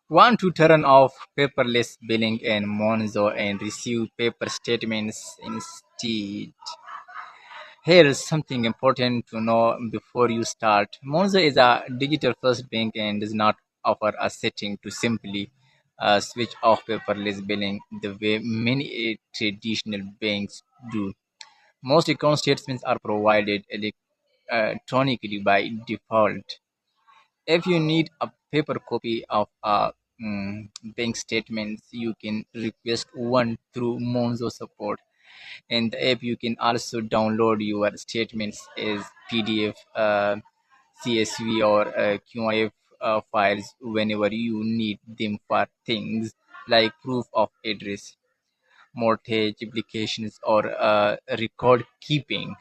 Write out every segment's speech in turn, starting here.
Want to turn off paperless billing in Monzo and receive paper statements instead? Here's something important to know before you start. Monzo is a digital first bank and does not offer a setting to simply switch off paperless billing the way many traditional banks do. Most account statements are provided electronically by default. If you need a paper copy of a bank statements, you can request one through Monzo support. In the app, you can also download your statements as PDF, CSV, or QIF files whenever you need them for things like proof of address, mortgage applications, or record keeping.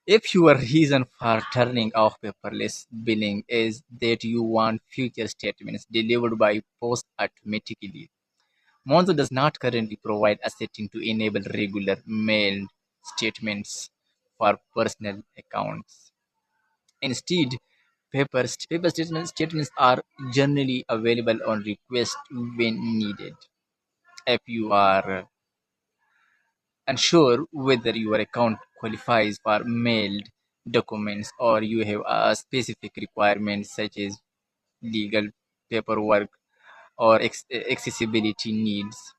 If your reason for turning off paperless billing is that you want future statements delivered by post automatically, Monzo does not currently provide a setting to enable regular mailed statements for personal accounts. Instead, paper statements are generally available on request when needed. If you are unsure whether your account qualifies for mailed documents or you have a specific requirement such as legal paperwork or accessibility needs,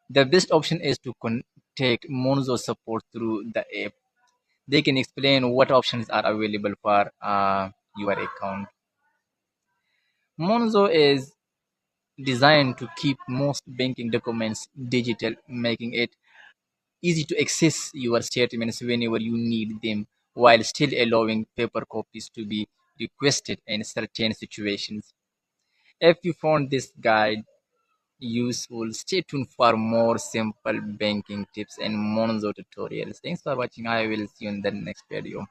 the best option is to contact Monzo support through the app. They can explain what options are available for your account. Monzo is designed to keep most banking documents digital, making it easy to access your statements whenever you need them, while still allowing paper copies to be requested in certain situations. If you found this guide useful, stay tuned for more simple banking tips and Monzo tutorials. Thanks for watching. I will see you in the next video.